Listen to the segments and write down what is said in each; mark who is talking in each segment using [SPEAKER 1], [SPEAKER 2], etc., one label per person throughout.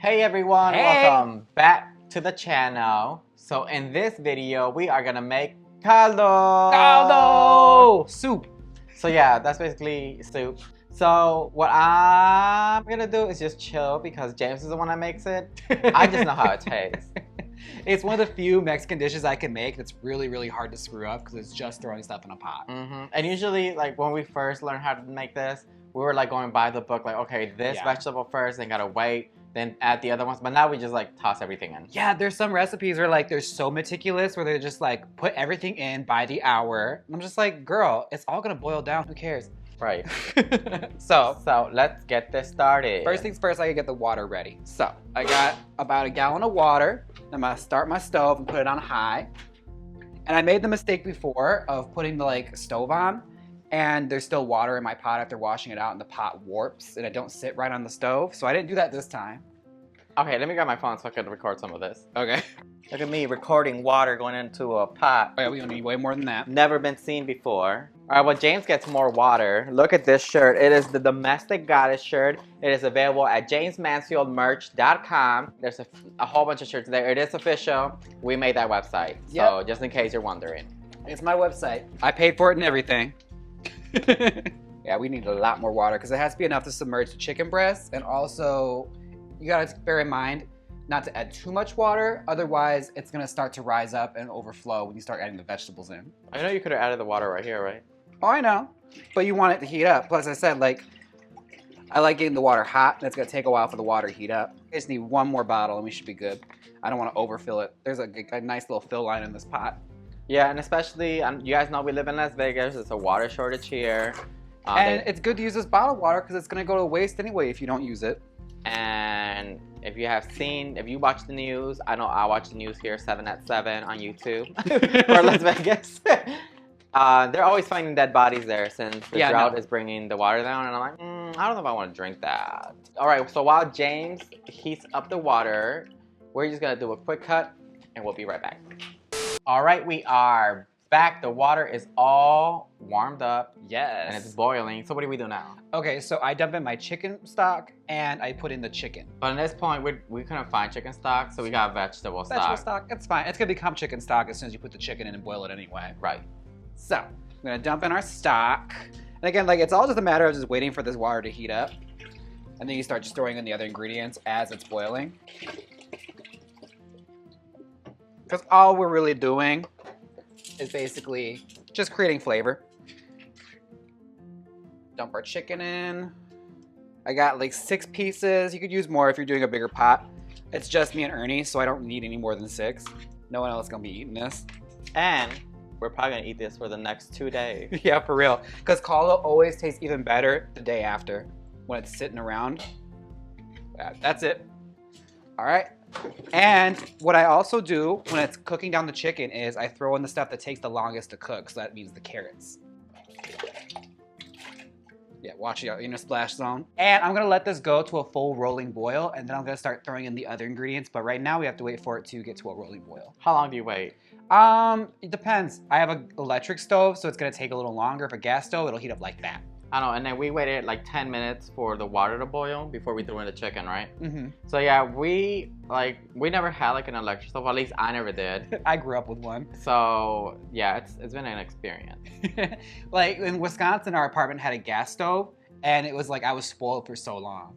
[SPEAKER 1] Hey everyone,
[SPEAKER 2] Hey.
[SPEAKER 1] welcome back to the channel. So in this video, we are gonna make caldo.
[SPEAKER 2] Caldo! Soup.
[SPEAKER 1] So yeah, that's basically soup. So what I'm gonna do is just chill because James is the one that makes it. I just know how it tastes.
[SPEAKER 2] It's one of the few Mexican dishes I can make that's really, really hard to screw up because it's just throwing stuff in a pot.
[SPEAKER 1] And usually, like when we first learned how to make this, we were like going by the book, like okay, this vegetable first, then gotta wait, then add the other ones. But now we just like toss everything in.
[SPEAKER 2] Yeah, there's some recipes where like they're so meticulous where they're just like put everything in by the hour. And I'm just like, girl, it's all gonna boil down. Who cares?
[SPEAKER 1] Right.
[SPEAKER 2] So
[SPEAKER 1] let's get this started.
[SPEAKER 2] first things first, I gotta get the water ready. So I got about a gallon of water. I'm gonna start my stove and put it on high. And I made the mistake before of putting the like stove on and there's still water in my pot after washing it out and the pot warps and it don't sit right on the stove. So I didn't do that this time.
[SPEAKER 1] Okay, let me grab my phone so I can record some of this.
[SPEAKER 2] Okay.
[SPEAKER 1] Look at me recording water going into a pot.
[SPEAKER 2] Oh yeah, we don't need way more than that.
[SPEAKER 1] Never been seen before. All right, well, James gets more water. Look at this shirt. It is the Domestic Goddess shirt. It is available at JaymeSMansfieldMerch.com. There's a whole bunch of shirts there. It is official. We made that website. So just in case you're wondering.
[SPEAKER 2] It's my website. I paid for it and everything. Yeah, we need a lot more water because it has to be enough to submerge the chicken breasts. And also, you gotta bear in mind not to add too much water. Otherwise, it's gonna start to rise up and overflow when you start adding the vegetables in.
[SPEAKER 1] I know you could have added the water right here, right?
[SPEAKER 2] Oh, I know. But you want it to heat up. Plus, I said, like, I like getting the water hot. And it's gonna take a while for the water to heat up. I just need one more bottle and we should be good. I don't want to overfill it. There's a nice little fill line in this pot.
[SPEAKER 1] Yeah, and especially, you guys know we live in Las Vegas. It's a water shortage here.
[SPEAKER 2] And it's good to use this bottled water because it's going to go to waste anyway if you don't use it.
[SPEAKER 1] And if you watch the news, I know I watch the news here 7 at 7 on YouTube for Las Vegas. They're always finding dead bodies there since the drought is bringing the water down. And I'm like, I don't know if I want to drink that. All right, so while James heats up the water, we're just going to do a quick cut and we'll be right back. All right, we are back. The water is all warmed up.
[SPEAKER 2] Yes.
[SPEAKER 1] And it's boiling. So what do we do now?
[SPEAKER 2] Okay, so I dump in my chicken stock and I put in the chicken.
[SPEAKER 1] But at this point, we couldn't find chicken stock, so we got vegetable stock.
[SPEAKER 2] Vegetable stock, it's fine. It's gonna become chicken stock as soon as you put the chicken in and boil it anyway.
[SPEAKER 1] Right.
[SPEAKER 2] So, I'm gonna dump in our stock. And again, like it's all just a matter of just waiting for this water to heat up. And then you start just throwing in the other ingredients as it's boiling. Because all we're really doing is basically just creating flavor. Dump our chicken in. I got like 6 pieces. You could use more if you're doing a bigger pot. It's just me and Ernie, so I don't need any more than 6. No one else is gonna be eating this.
[SPEAKER 1] And we're probably gonna eat this for the next 2 days.
[SPEAKER 2] Yeah, for real. Because caldo always tastes even better the day after when it's sitting around. That's it. All right. And what I also do when it's cooking down the chicken is I throw in the stuff that takes the longest to cook. So that means the carrots. Yeah, watch it out in a splash zone. And I'm gonna let this go to a full rolling boil and then I'm gonna start throwing in the other ingredients. But right now we have to wait for it to get to a rolling boil.
[SPEAKER 1] How long do you wait?
[SPEAKER 2] It depends. I have an electric stove, so it's gonna take a little longer. If a gas stove, it'll heat up like that.
[SPEAKER 1] I don't know, and then we waited like 10 minutes for the water to boil before we threw in the chicken, right?
[SPEAKER 2] Mm-hmm.
[SPEAKER 1] So yeah, we never had like an electric stove, at least I never did.
[SPEAKER 2] I grew up with one.
[SPEAKER 1] So yeah, it's been an experience.
[SPEAKER 2] Like in Wisconsin, our apartment had a gas stove, and it was like I was spoiled for so long.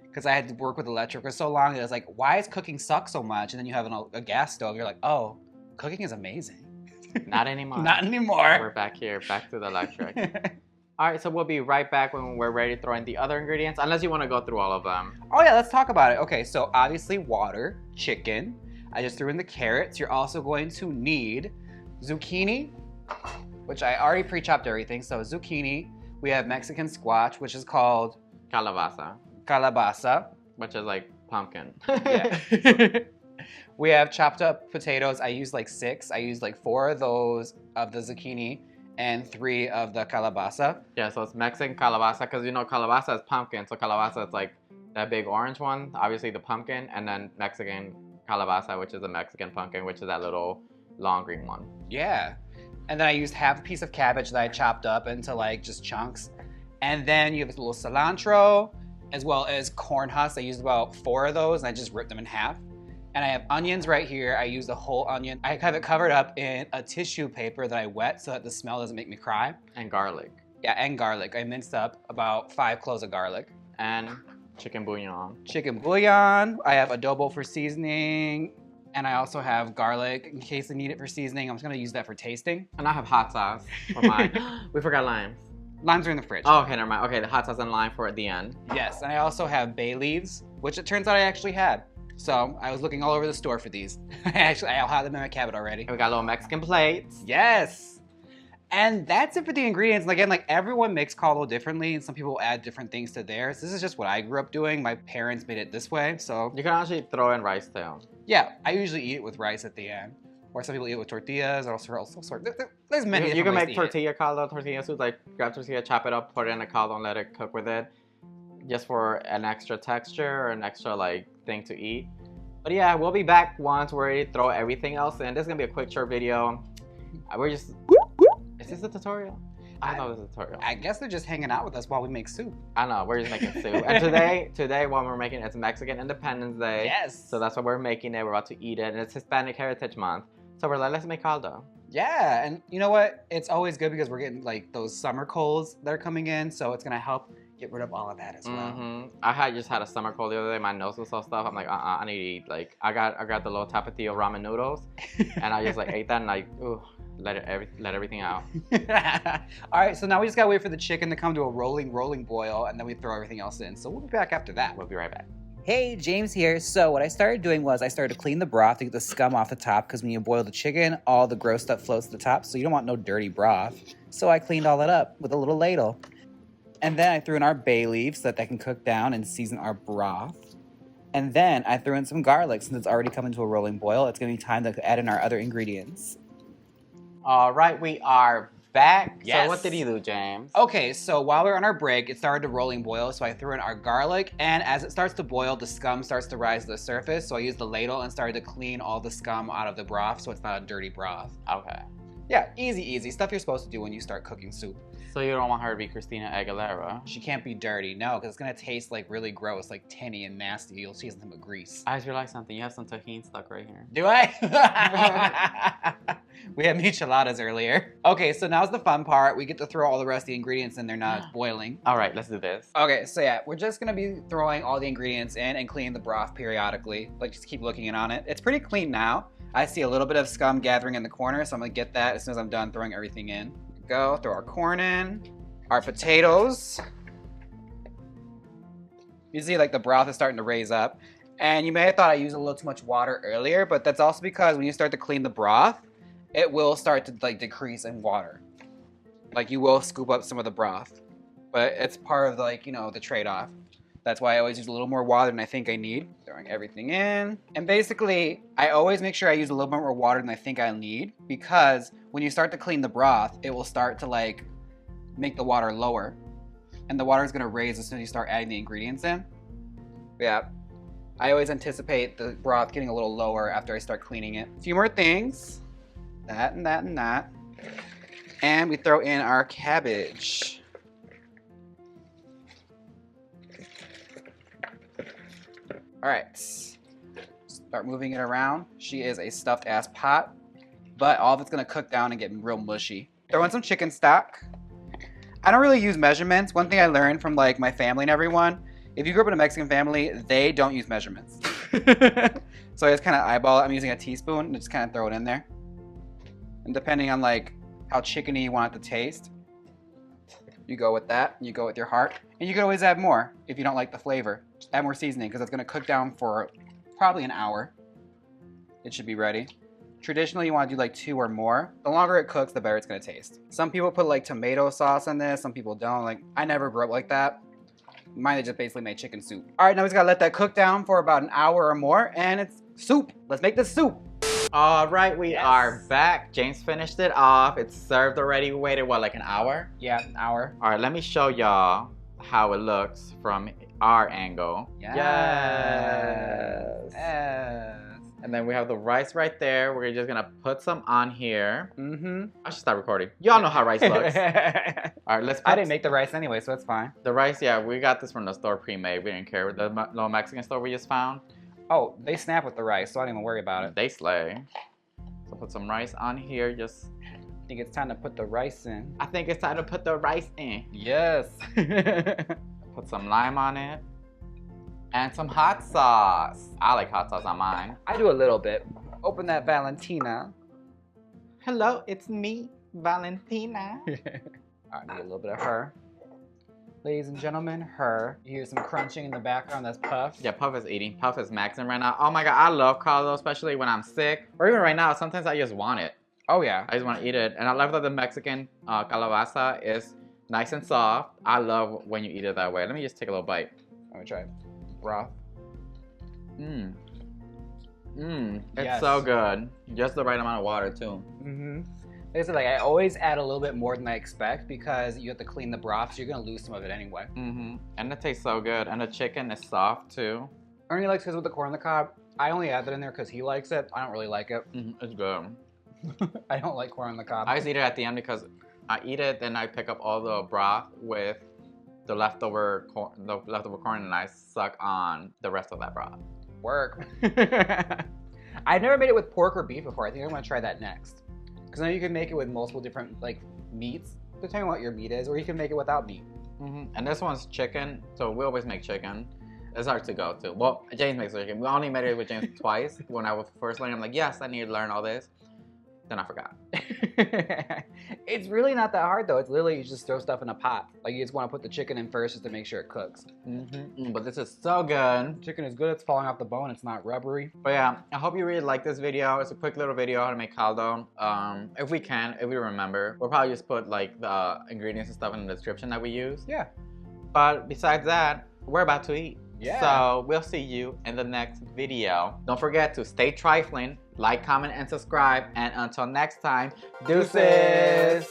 [SPEAKER 2] Because I had to work with electric for so long, it was like, why is cooking suck so much? And then you have a gas stove, you're like, oh, cooking is amazing.
[SPEAKER 1] Not anymore.
[SPEAKER 2] Not anymore.
[SPEAKER 1] We're back here, back to the electric. All right, so we'll be right back when we're ready to throw in the other ingredients, unless you want to go through all of them.
[SPEAKER 2] Oh yeah, let's talk about it. Okay, so obviously water, chicken. I just threw in the carrots. You're also going to need zucchini, which I already pre-chopped everything. So zucchini. We have Mexican squash, which is called calabaza,
[SPEAKER 1] which is like pumpkin.
[SPEAKER 2] Yeah. We have chopped up potatoes. I used like 6. I used like 4 of those of the zucchini and 3 of the calabaza.
[SPEAKER 1] Yeah, so it's Mexican calabaza, because you know calabaza is pumpkin, so calabaza is like that big orange one, obviously the pumpkin, and then Mexican calabaza, which is a Mexican pumpkin, which is that little long green one.
[SPEAKER 2] Yeah. And then I used half a piece of cabbage that I chopped up into like just chunks. And then you have a little cilantro, as well as corn husks. I used about 4 of those and I just ripped them in half. And I have onions right here. I use the whole onion. I have it covered up in a tissue paper that I wet so that the smell doesn't make me cry.
[SPEAKER 1] And garlic.
[SPEAKER 2] Yeah, and garlic. I minced up about 5 cloves of garlic.
[SPEAKER 1] And chicken bouillon.
[SPEAKER 2] Chicken bouillon. I have adobo for seasoning. And I also have garlic in case I need it for seasoning. I'm just gonna use that for tasting.
[SPEAKER 1] And I have hot sauce for mine. We forgot limes.
[SPEAKER 2] Limes are in the fridge.
[SPEAKER 1] Oh, okay, never mind. Okay, the hot sauce and lime for at the end.
[SPEAKER 2] Yes, and I also have bay leaves, which it turns out I actually had. So I was looking all over the store for these. I'll have them in my cabinet already.
[SPEAKER 1] And we got little Mexican plates.
[SPEAKER 2] Yes. And that's it for the ingredients. And again, like everyone makes caldo differently and some people add different things to theirs. This is just what I grew up doing. My parents made it this way, so.
[SPEAKER 1] You can actually throw in rice too.
[SPEAKER 2] Yeah, I usually eat it with rice at the end. Or some people eat it with tortillas or all sorts. There's many
[SPEAKER 1] You can
[SPEAKER 2] different ways
[SPEAKER 1] make
[SPEAKER 2] to eat
[SPEAKER 1] tortilla caldo, tortilla soup, like grab tortilla, chop it up, put it in a caldo and let it cook with it. Just for an extra texture or an extra like thing to eat. But yeah, we'll be back once we're ready to throw everything else in. This is gonna be a quick short video. We're just, is this a tutorial? I don't know if it's a tutorial.
[SPEAKER 2] I guess they're just hanging out with us while we make soup.
[SPEAKER 1] I know, we're just making soup. And today what we're making, it's Mexican Independence Day.
[SPEAKER 2] Yes.
[SPEAKER 1] So that's why we're making it. We're about to eat it. And it's Hispanic Heritage Month. So we're like, let's make caldo.
[SPEAKER 2] Yeah, and you know what? It's always good because we're getting like those summer colds that are coming in. So it's gonna help get rid of all of that as well.
[SPEAKER 1] I just had a summer cold the other day. My nose was so stuffed. I'm like, I need to eat. Like, I got the little tapatio ramen noodles, and I just like ate that and like, ooh, let everything out.
[SPEAKER 2] All right, so now we just gotta wait for the chicken to come to a rolling boil, and then we throw everything else in. So we'll be back after that.
[SPEAKER 1] We'll be right back.
[SPEAKER 3] Hey, James here. So what I started doing was I started to clean the broth to get the scum off the top because when you boil the chicken, all the gross stuff floats to the top, so you don't want no dirty broth. So I cleaned all that up with a little ladle. And then I threw in our bay leaves so that they can cook down and season our broth. And then I threw in some garlic since it's already coming to a rolling boil. It's gonna be time to add in our other ingredients.
[SPEAKER 1] All right, we are back.
[SPEAKER 2] Yes.
[SPEAKER 1] So what did you do, James?
[SPEAKER 2] Okay, so while we were on our break, it started to rolling boil, so I threw in our garlic, and as it starts to boil, the scum starts to rise to the surface, so I used the ladle and started to clean all the scum out of the broth so it's not a dirty broth.
[SPEAKER 1] Okay.
[SPEAKER 2] Yeah, easy. Stuff you're supposed to do when you start cooking soup.
[SPEAKER 1] So you don't want her to be Christina Aguilera?
[SPEAKER 2] She can't be dirty, no, because it's gonna taste like really gross, like tinny and nasty. You'll see nothing but grease.
[SPEAKER 1] I just realized something. You have some tahini stuck right here.
[SPEAKER 2] Do I? We had micheladas earlier. Okay, so now's the fun part. We get to throw all the rest of the ingredients in there now it's boiling.
[SPEAKER 1] All right, let's do this.
[SPEAKER 2] Okay, so yeah, we're just gonna be throwing all the ingredients in and cleaning the broth periodically. Like, just keep looking in on it. It's pretty clean now. I see a little bit of scum gathering in the corner, so I'm gonna get that as soon as I'm done throwing everything in. Go, throw our corn in, our potatoes. You see like the broth is starting to raise up. And you may have thought I used a little too much water earlier, but that's also because when you start to clean the broth, it will start to like decrease in water. Like you will scoop up some of the broth, but it's part of like, you know, the trade-off. That's why I always use a little more water than I think I need. Throwing everything in. And basically, I always make sure I use a little bit more water than I think I need because when you start to clean the broth, it will start to like make the water lower. And the water is gonna raise as soon as you start adding the ingredients in. Yeah, I always anticipate the broth getting a little lower after I start cleaning it. A few more things. That and that and that. And we throw in our cabbage. All right, start moving it around. She is a stuffed ass pot, but all of it's gonna cook down and get real mushy. Throw in some chicken stock. I don't really use measurements. One thing I learned from like my family and everyone, if you grew up in a Mexican family, they don't use measurements. So I just kind of eyeball it. I'm using a teaspoon and just kind of throw it in there. And depending on like how chickeny you want it to taste, you go with that, you go with your heart. And you can always add more if you don't like the flavor. Just add more seasoning because it's gonna cook down for probably an hour. It should be ready. Traditionally, you wanna do like 2 or more. The longer it cooks, the better it's gonna taste. Some people put like tomato sauce on this, some people don't. Like, I never grew up like that. Mine, they just basically made chicken soup. All right, now we just gotta let that cook down for about an hour or more, and it's soup. Let's make this soup.
[SPEAKER 1] All right, we are back. James finished it off. It's served already. We waited, what, like an hour?
[SPEAKER 2] Yeah, an hour.
[SPEAKER 1] All right, let me show y'all how it looks from our angle.
[SPEAKER 2] Yes.
[SPEAKER 1] Yes.
[SPEAKER 2] Yes.
[SPEAKER 1] And then we have the rice right there. We're just gonna put some on here.
[SPEAKER 2] Mm-hmm.
[SPEAKER 1] I should stop recording. Y'all know how rice looks. All right, let's put
[SPEAKER 2] I didn't make the rice anyway, so it's fine.
[SPEAKER 1] the rice. Yeah, we got this from the store pre-made. We didn't care. The little Mexican store we just found.
[SPEAKER 2] Oh, they snap with the rice, so I didn't even worry about it.
[SPEAKER 1] They slay. So put some rice on here. Just.
[SPEAKER 2] I think it's time to put the rice in.
[SPEAKER 1] I think it's time to put the rice in.
[SPEAKER 2] Yes.
[SPEAKER 1] Put some lime on it. And some hot sauce. I like hot sauce on mine.
[SPEAKER 2] I do a little bit. Open that Valentina.
[SPEAKER 1] Hello, it's me, Valentina.
[SPEAKER 2] I need a little bit of her. Ladies and gentlemen, her. You hear some crunching in the background, that's Puff.
[SPEAKER 1] Yeah, Puff is eating. Puff is maxing right now. Oh my god, I love caldo, especially when I'm sick. Or even right now, sometimes I just want it.
[SPEAKER 2] Oh yeah.
[SPEAKER 1] I just want to eat it. And I love that the Mexican calabaza is nice and soft. I love when you eat it that way. Let me just take a little bite.
[SPEAKER 2] Let me try it. Broth.
[SPEAKER 1] Mmm. Mmm. It's
[SPEAKER 2] Yes.
[SPEAKER 1] so good. Just the right amount of water, too.
[SPEAKER 2] Mm-hmm. Like I said, I always add a little bit more than I expect because you have to clean the broth, so you're going to lose some of it anyway.
[SPEAKER 1] Mm-hmm. And it tastes so good. And the chicken is soft, too.
[SPEAKER 2] Ernie likes his with the corn on the cob. I only add that in there because he likes it. I don't really like it.
[SPEAKER 1] It's good.
[SPEAKER 2] I don't like corn on the cob.
[SPEAKER 1] I just eat it at the end because I eat it, then I pick up all the broth with the leftover corn, and I suck on the rest of that broth.
[SPEAKER 2] Work. I've never made it with pork or beef before. I think I'm going to try that next. Because I know you can make it with multiple different meats, depending on what your meat is, or you can make it without meat.
[SPEAKER 1] And this one's chicken, so we always make chicken. It's hard to go to. Well, James makes chicken. We only made it with James twice. When I was first learning, I'm like, yes, I need to learn all this. Then I forgot.
[SPEAKER 2] It's really not that hard though. It's literally you just throw stuff in a pot. Like you just want to put the chicken in first just to make sure it cooks.
[SPEAKER 1] But this is so good.
[SPEAKER 2] Chicken is good. It's falling off the bone. It's not rubbery.
[SPEAKER 1] But yeah, I hope you really like this video. It's a quick little video how to make caldo. If we remember, we'll probably just put like the ingredients and stuff in the description that we use.
[SPEAKER 2] Yeah.
[SPEAKER 1] But besides that, we're about to eat.
[SPEAKER 2] Yeah.
[SPEAKER 1] So we'll see you in the next video. Don't forget to stay trifling, like, comment, and subscribe. And until next time, deuces!